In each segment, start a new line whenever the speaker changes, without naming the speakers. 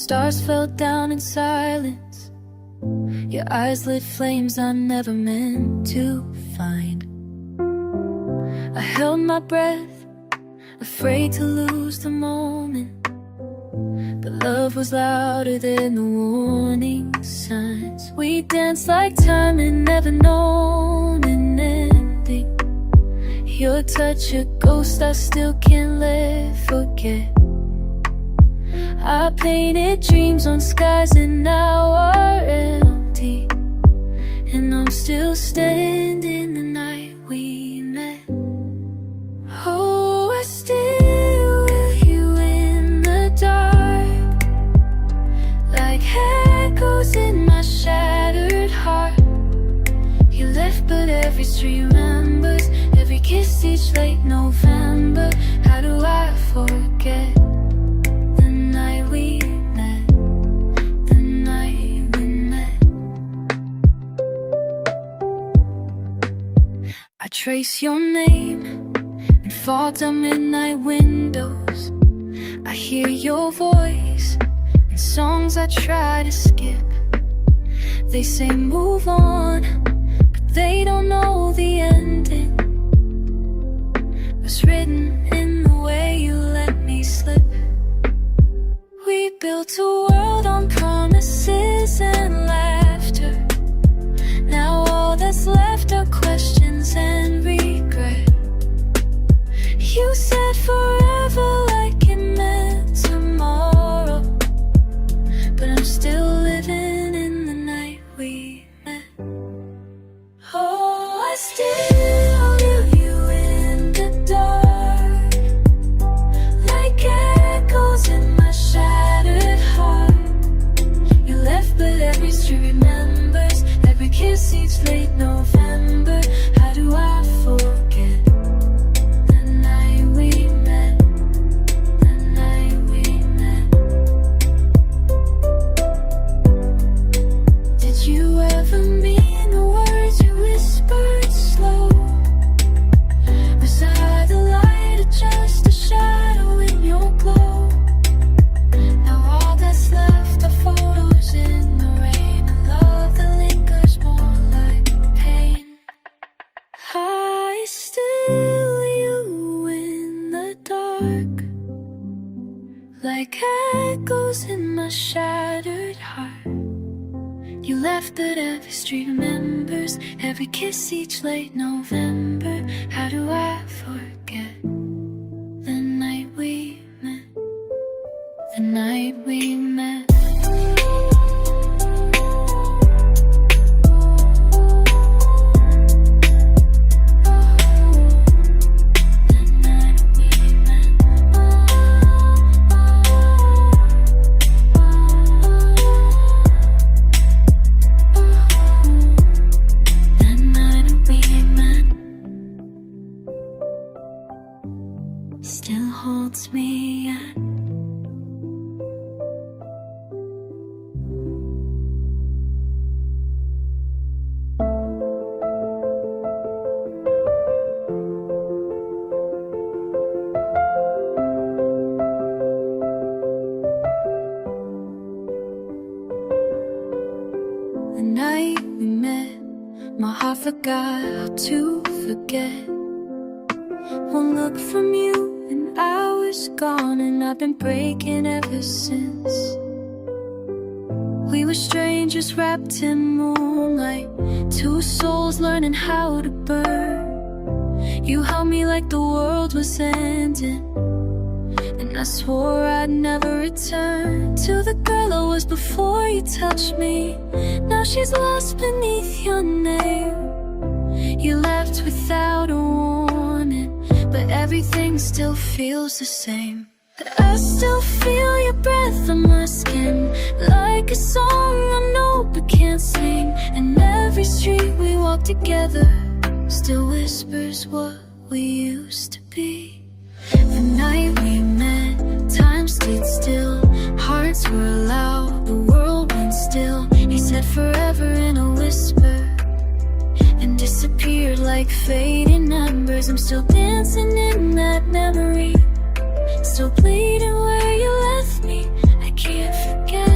stars fell down in silence. Your eyes lit flames I never meant to find. I held my breath, afraid to lose the moment. But love was louder than the warning signs. We danced like time had never known an ending. Your touch, a ghost I still can't let forget. I painted dreams on skies that now are empty, and I'm still standing the night we met. Oh, I still with you in the dark, like echoes in my shattered heart. You left but every street remembers, every kiss each late November. How do I forget the night we met, the night we met? I trace your name and fall down midnight windows. I hear your voice in songs I try to skip. They say move on, but they don't know the ending. Was written in the way you let me slip. We built a world on promises and laughter. Now all that's left are questions and regret. You said forever like it meant tomorrow, but I'm still living in the night we met. Oh, I still knew you in the dark, like echoes in my shattered heart. You left but every street remembers, every kiss each late November. How do I forget the night we met, the night we met? Did you ever mean the words you whispered slow? Was I the light or just a shadow in your glow? Now all that's left are photos in the rain, a love that lingers more like pain. I still you in the dark, like echoes in my shattered heart. You left but every street remembers, every kiss each late November. How do I forget the night we met, the night we met? Still holds me at the night we met. My heart forgot how to forget. One look from you and I was gone, and I've been breaking ever since. We were strangers wrapped in moonlight, two souls learning how to burn. You held me like the world was ending, and I swore I'd never return to the girl I was before you touched me. Now she's lost beneath your name. You left without a warning, but everything still feels the same. I still feel your breath on my skin, like a song I know but can't sing. And every street we walk together still whispers what we used to be. The night we met, time stayed still, hearts were loud, the world went still. He said forever in a whisper, and disappeared like fading embers. I'm still dancing in that memory, still bleeding where you left me. I can't forget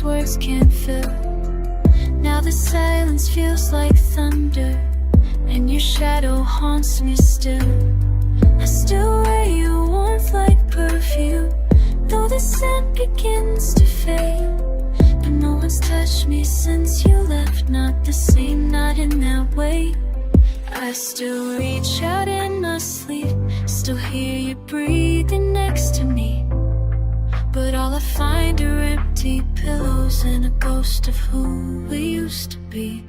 these words can't fill. Now the silence feels like thunder, and your shadow haunts me still. I still wear your warmth like perfume, though the scent begins to fade. But no one's touched me since you left, not the same, not in that way. I still reach out in my sleep, still hear you breathing next to me, but all I find are empty pillows and a ghost of who we used to be.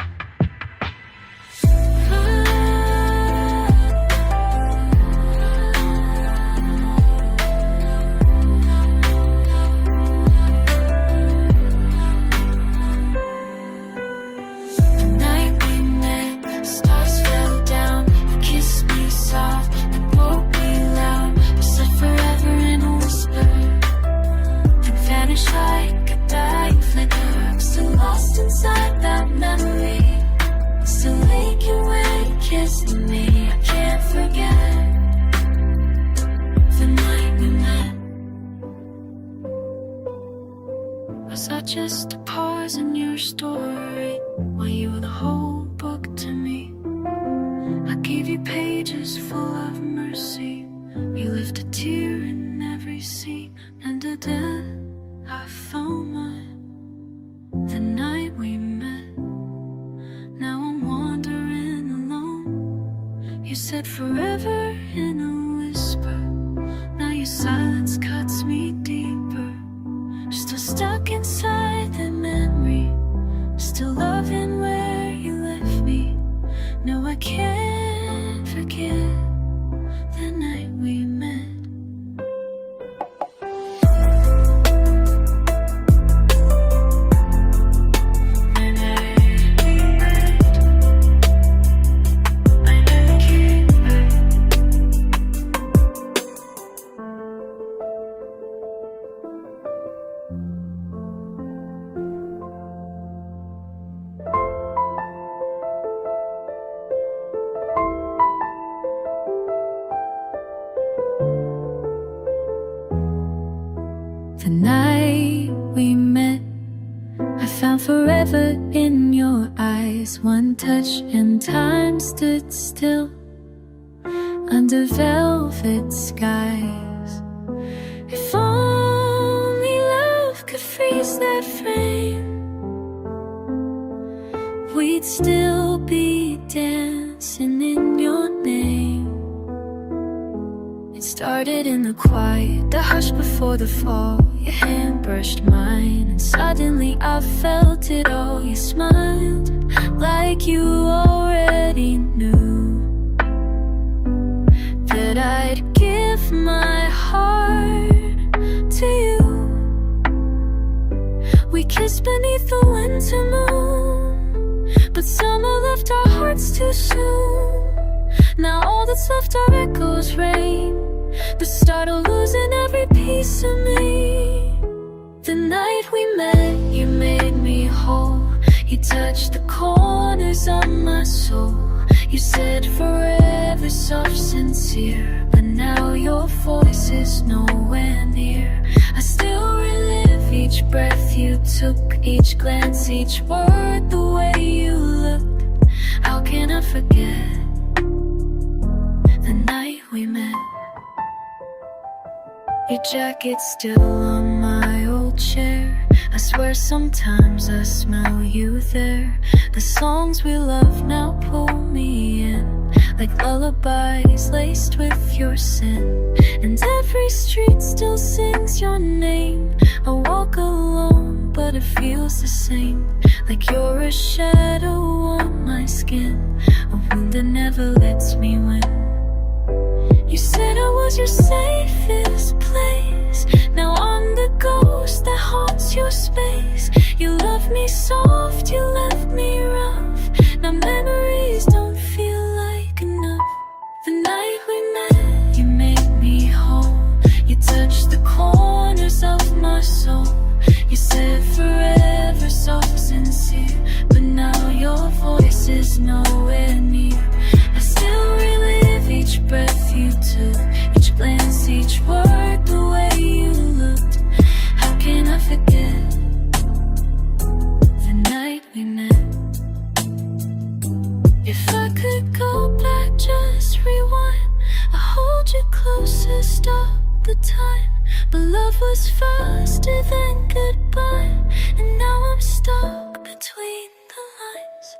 Like a dying flicker, I'm still lost inside that memory, still aching when you kissed me. I can't forget the night we met. Was I just a pause in your story, while you were the whole book to me? I gave you pages full of mercy, you left a tear in every scene, and a death I found mine the night we met. Now I'm wandering alone. You said forever in a whisper, now your silence cuts me deeper. Still stuck inside the memory, still loving where you left me. No, I can't forget the night we met. The night we met, I found forever in your eyes. One touch and time stood still under velvet skies. If only love could freeze that frame, we'd still be dancing in your name. It started in the quiet, the hush before the fall. Your hand brushed mine, and suddenly I felt it all. You smiled like you already knew that I'd give my heart to you. We kissed beneath the winter moon, but summer left our hearts too soon. Now all that's left are echoes, rain, the start of losing every piece of me. The night we met, you made me whole. You touched the corners of my soul. You said forever, soft, sincere, but now your voice is nowhere near. I still relive each breath you took, each glance, each word, the way you looked. How can I forget the night we met? Your jacket's still on my old chair. I swear sometimes I smell you there. The songs we love now pull me in, like lullabies laced with your sin. And every street still sings your name. I walk alone, but it feels the same, like you're a shadow on my skin, a wound that never lets me win. You said I was your safest place. Now I'm the ghost that haunts your space. You left me soft, you left me rough. Now memories don't feel like enough. The night we met, you made me whole. You touched the corners of my soul. You said forever, soft, sincere, but now your voice is nowhere near. I still relive each breath you took, each glance, each word, the way you looked. How can I forget If I could go back, just rewind. I hold you closer, stop the time. But love was faster than goodbye, and now I'm stuck between the lines.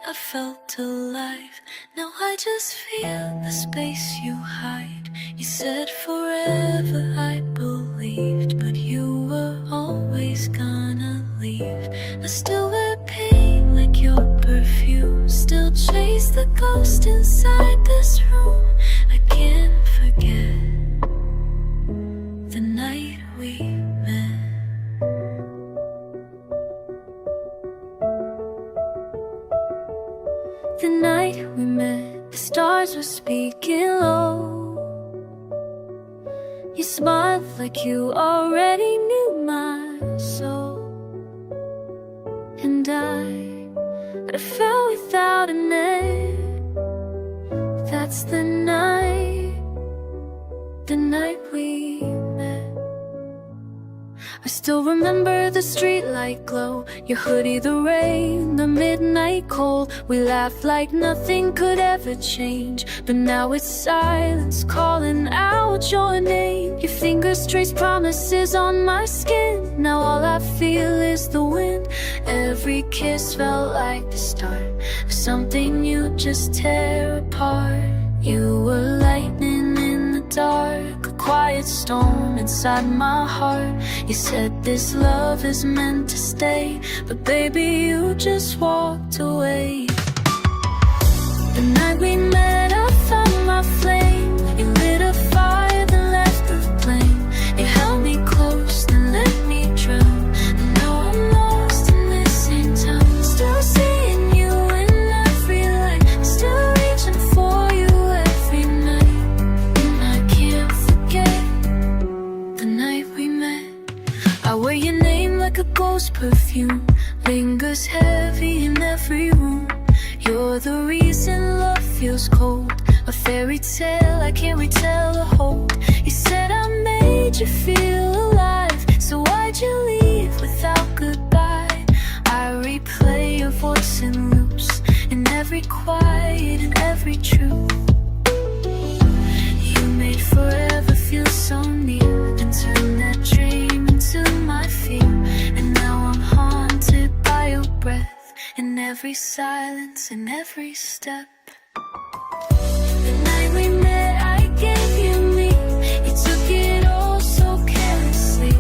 I felt alive. Now I just feel the space you hide. You said forever, I believed, but you were always gonna leave. I still wear pain like your perfume, still chase the ghost inside this room. I can't forget the night we met. The night we met, the stars were speaking low. You smiled like you already knew my soul. And I fell without a net. That's the night we met. I still remember the streetlight glow, your hoodie, the rain, the midnight cold. We laughed like nothing could ever change, but now it's silence calling out your name. Your fingers trace promises on my skin. Now all I feel is the wind. Every kiss felt like the start of something you just tear apart. You were lightning in the dark, a quiet storm inside my heart. You said this love is meant to stay, but baby, you just walked away. The night we met, I found my flame. You lit a fire that left the flame. You held me close, then let me drown. And now I'm lost in this same town. Still seeing you in every light, still reaching for you every night. And I can't forget the night we met. I wear your name like a ghost perfume, lingers heavy in every room. You're the reason love feels cold, a fairy tale I can't retell or hold. You said I made you feel alive, so why'd you leave without goodbye? I replay your voice in loops, in every quiet and every truth. You made forever feel so near, and turned that dream into my fear. And now I'm haunted by your breath, in every silence, in every step. The night we met, I gave you me. You took it all so carelessly.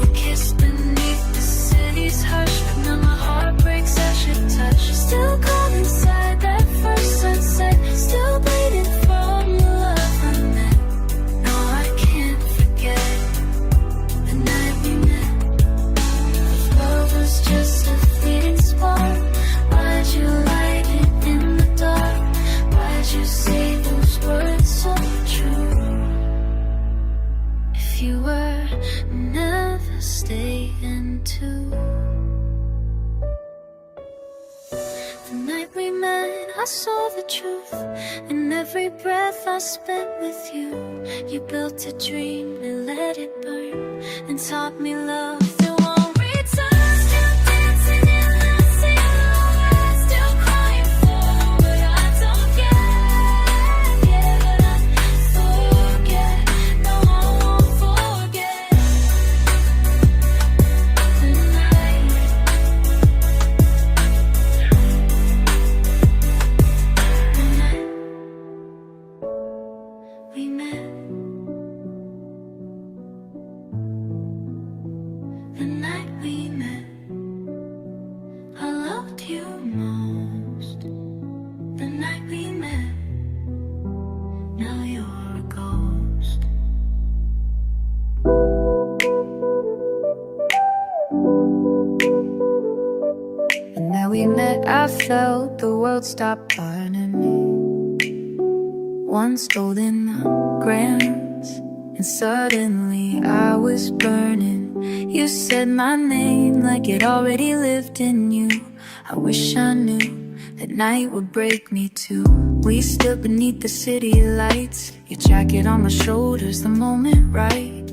We kissed beneath the city's hush, but now my heart breaks at your touch. Still caught inside that first sunset, still bleeding from the love I met. No, I can't forget the night we met. If love was just a fleeting spark, why'd you light it in the dark? Why'd you say those words so true? If you were never staying too. The night we met, I saw the truth. In every breath I spent with you, you built a dream and let it burn, and taught me love that won't return. Still dancing in the silhouette, still crying for what I don't get. Yeah, but I forget. No, I won't forget the night we met. The night we met, I loved you most. The night we met, now you're a ghost. The night we met, I felt the world stop burning me. One stolen glance, and suddenly I was burning. You said my name like it already lived in you. I wish I knew that night would break me too. We stood beneath the city lights, your jacket on my shoulders, the moment right.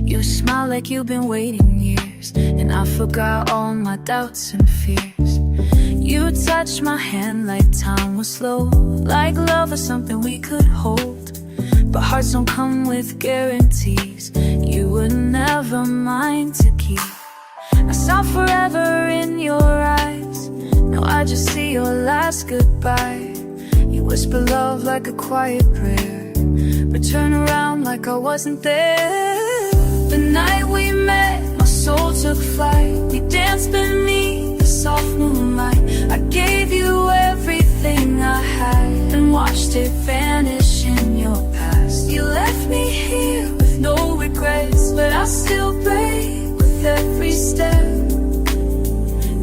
You smile like you've been waiting years, and I forgot all my doubts and fears. You touched my hand like time was slow, like love was something we could hold. But hearts don't come with guarantees, you were never mine to keep. I saw forever in your eyes, now I just see your last goodbye. You whisper love like a quiet prayer, but turn around like I wasn't there. The night we met, my soul took flight. We danced beneath the soft moonlight. I gave you everything I had and watched it vanish in your past. You left me here with no regrets, but I still break with every step.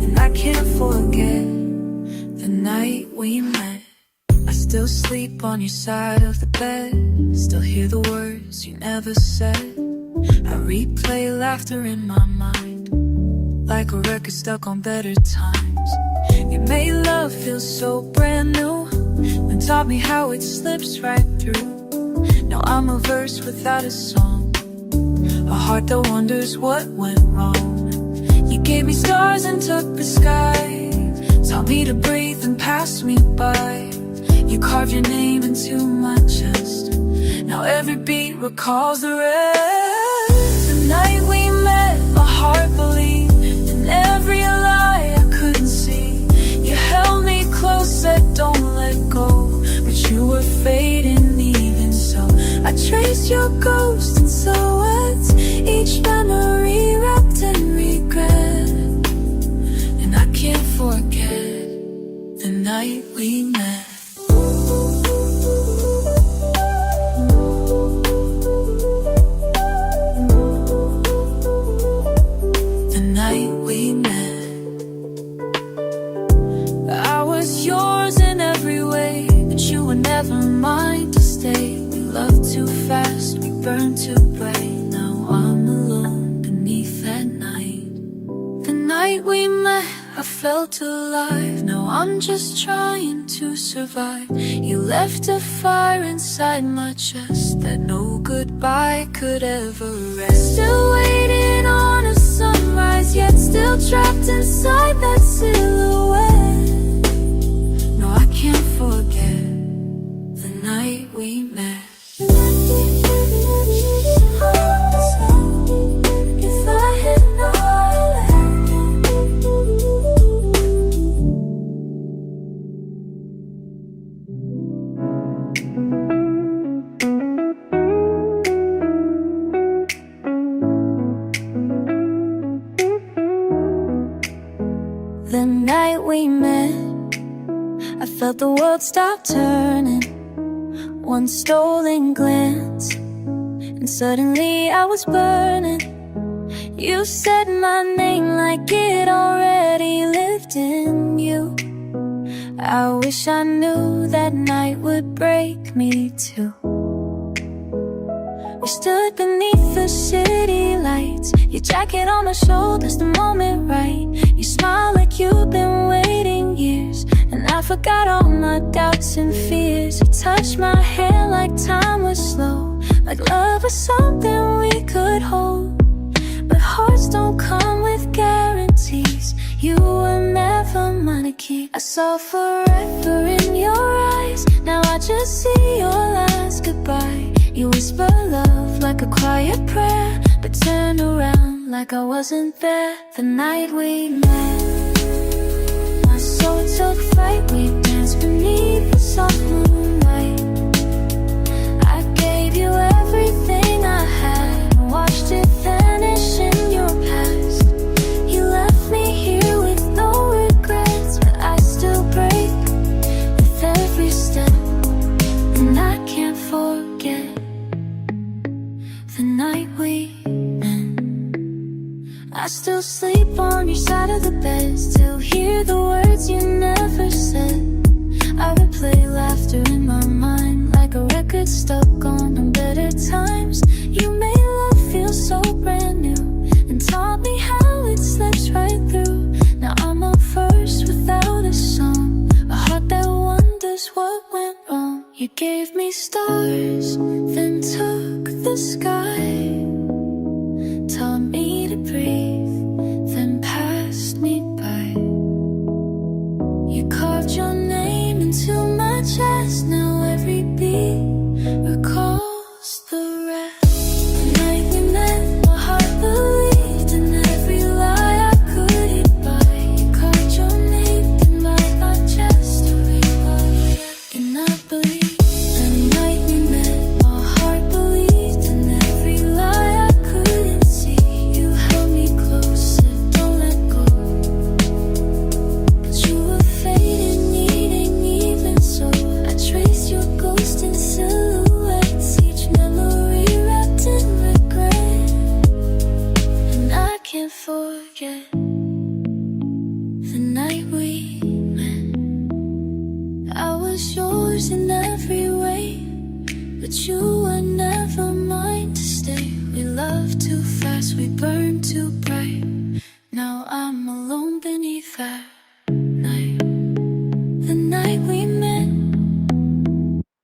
And I can't forget the night we met. I still sleep on your side of the bed, still hear the words you never said. I replay laughter in my mind, like a record stuck on better times. You made love feel so brand new, and taught me how it slips right through. Now I'm a verse without a song, a heart that wonders what went wrong. You gave me stars and took the sky, taught me to breathe and pass me by. You carved your name into my chest, now every beat recalls the rest. The night we met, my heart believed in every lie I couldn't see. You held me close, said don't let go, but you were fading even so. I traced your ghost in silhouettes, each memory wrapped in regret. And I can't forget the night we met. I was yours in every way, but you were never mine to stay. We loved too fast, we burned too bright. Now I'm alone beneath that night. The night we met, I felt alive. Now I'm just trying to survive. You left a fire inside my chest that no goodbye could ever rest. Still waiting on a sunrise, yet still trapped inside that silhouette. No, I can't forget the night we met. If I had known, the night we met, I felt the world stop turning. One stolen glance, and suddenly I was burning. You said my name like it already lived in you. I wish I knew that night would break me too. We stood beneath the city lights, your jacket on my shoulders, the moment right. You smile like you've been waiting years, and I forgot all my doubts and fears. You touched my hand like time was slow, like love was something we could hold. But hearts don't come with guarantees, you were never mine to keep. I saw forever in your eyes, now I just see your last goodbye. You whisper love like a quiet prayer, but turned around like I wasn't there. The night we met, my soul took flight. We danced beneath the soft moonlight. I gave you everything I had and watched it vanish in your past. You left me here with no regrets, but I still break with every step. And I can't forget the night we met. I still sleep on your side of the bed, still hear the words you never said. I replay laughter in my mind like a You gave me stars, then took the sky, taught me to breathe, then passed me by. You carved your name into my chest, now every beat recalls the rest. The night we met, my heart believed in every lie I could eat by. You carved your name in my chest, to revive, and I believe. Forget the night we met. I was yours in every way, but you were never mine to stay. We loved too fast, we burned too bright. Now I'm alone beneath that night. The night we met,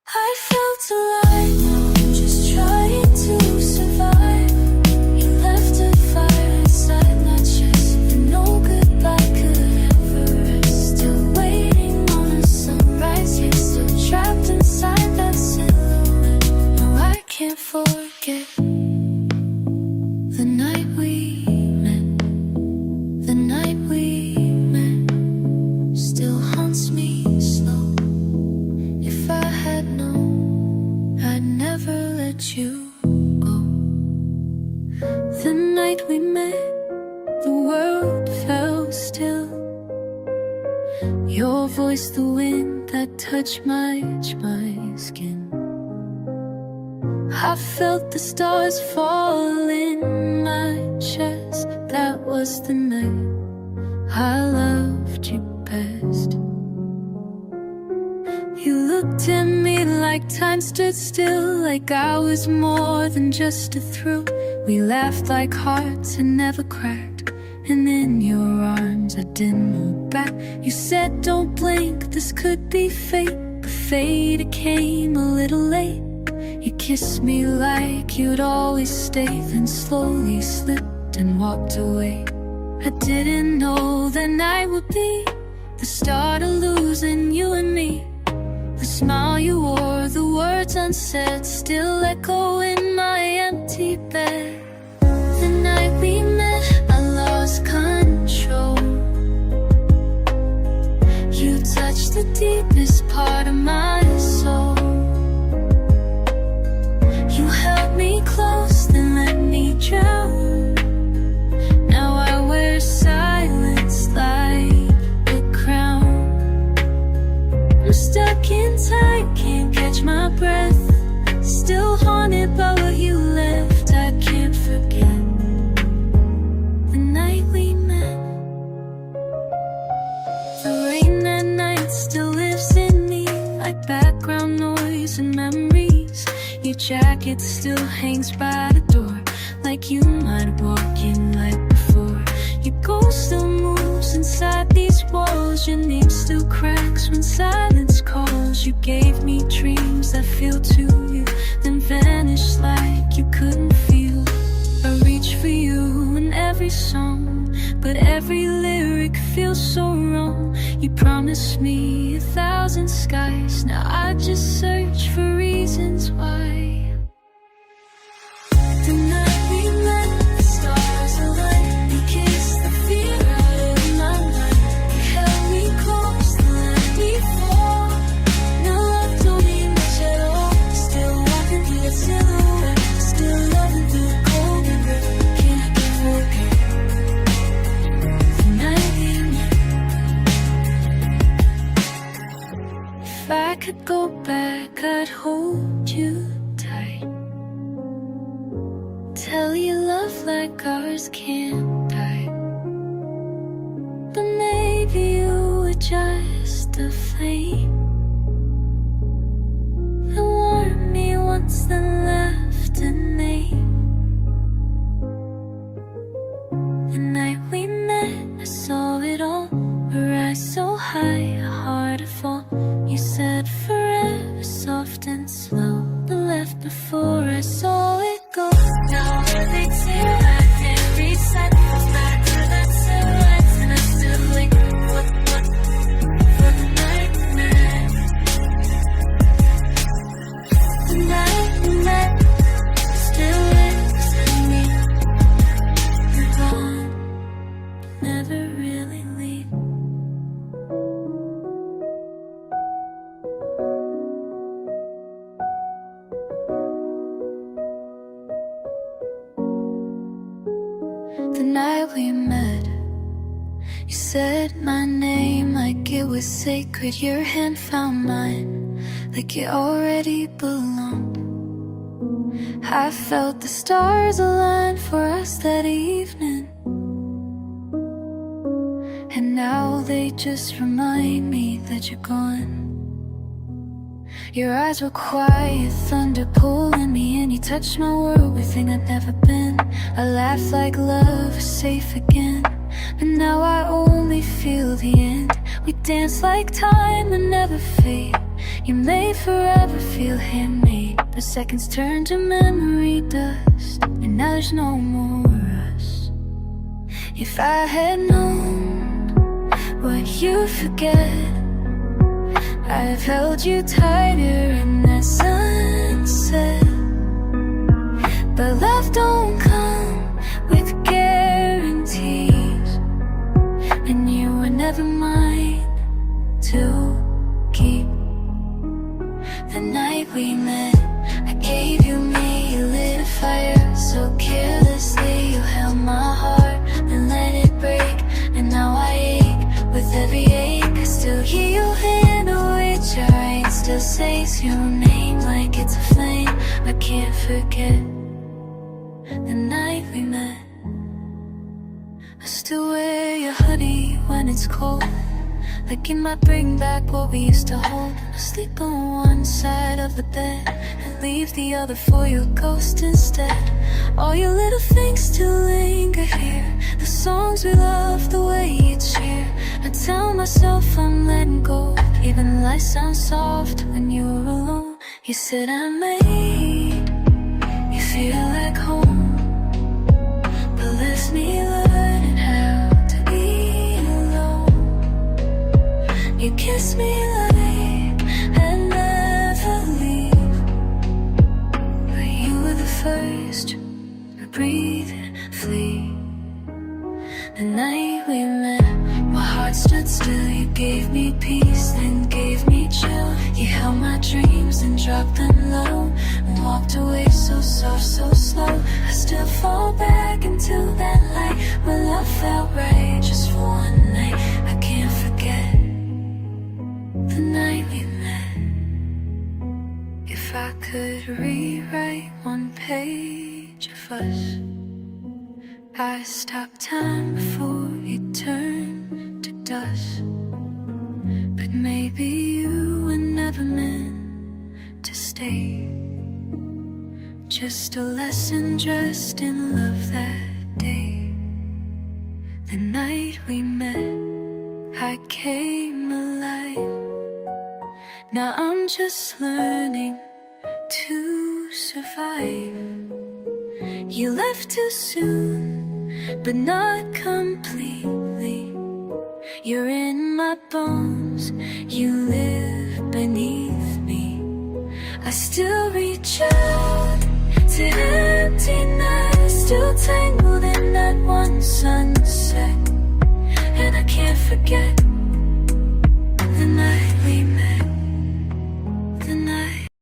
I felt alive. Now I'm just trying to survive. You left a fire inside my chest, and no goodbye could ever rest. Still waiting on a sunrise, yet still trapped inside that silhouette. No, I can't forget the night we met. The night we met still haunts me slow. If I had known, I'd never let you go. The night we met, the world fell still. Your voice, the wind that touched my skin. I felt the stars fall in my chest. That was the night I loved you best. You looked at me like time stood still, like I was more than just a thrill. We laughed like hearts had never cracked, and in your arms I didn't look back. You said don't blink, this could be fate, but fate, it came a little late. You kissed me like you'd always stay, then slowly slipped and walked away. I didn't know the night would be the start of losing you and me. The smile you wore, the words unsaid, still echo in my empty bed. The night we met, I lost control. You touched the deepest part of my soul. You held me close, then let me drown. Now I wear silence like a crown. I'm stuck in time, can't catch my breath. Still haunted by what you left, I can't forget the night we met. The rain that night still lives in me, like background noise and memories. Your jacket still hangs by the door, like you might walk in like before. Your ghost still moves inside these walls. Your name still cracks when silence calls. You gave me dreams that feel to you, then vanished like you couldn't feel. I reach for you in every song, but every lyric feels so wrong. You promised me 1,000 skies, now I just search for reasons why. The night we met, the stars aligned. You kissed the fear out of my mind. You held me close, then let me fall. Now love don't mean much at all. Still walking through the silhouette, still loving through the cold and gray. Can't forget the night we met. If I could go back, I'd hold you tight. Tell you love like ours can't die. But maybe you were just a flame that warmed me once, then left a name. The night we met, I saw it all. A rise so high, a heart to fall. You said forever, soft night we met, you said my name like it was sacred. Your hand found mine like it already belonged. I felt the stars align for us that evening, and now they just remind me that you're gone. Your eyes were quiet, thunder pulling me in. You touched my world, everything I'd never been. I laughed like love was safe again, but now I only feel the end. We danced like time would never fade. You made forever feel handmade. The seconds turned to memory dust, and now there's no more us. If I had known what you'd forget, I've held you tighter in that sunset. But love don't come with guarantees, and you were never mine to keep. The night we met, I gave you me, you lit a fire so carelessly. You held my heart and let it break, and now I ache with every ache. I still hear your hand away, your rain still says your name like it's a flame. I can't forget the night we met. I still wear your hoodie when it's cold, like it might bring back what we used to hold. I sleep on one side of the bed and leave the other for your ghost instead. All your little things still linger here, the songs we love, the way you cheer. I tell myself I'm letting go, even lights sound soft when you're alone. You said I made you feel like home, but left me learning how to be alone. You kissed me like I'd never leave, but you were the first to breathe and flee. The night we met, my heart stood still. You gave me peace, then gave me chill. You held my dreams and dropped them low, and walked away so soft, so slow. I still fall back into that light where love felt right just for one night. I can't forget the night we met. If I could rewrite one page of us, I'd stop time before it turned to dust. But maybe you were never meant to stay, just a lesson dressed in love that day. The night we met, I came alive. Now I'm just learning to survive. You left too soon, but not completely. You're in my bones, you live beneath me. I still reach out to emptiness, still tangled in that one sunset. And I can't forget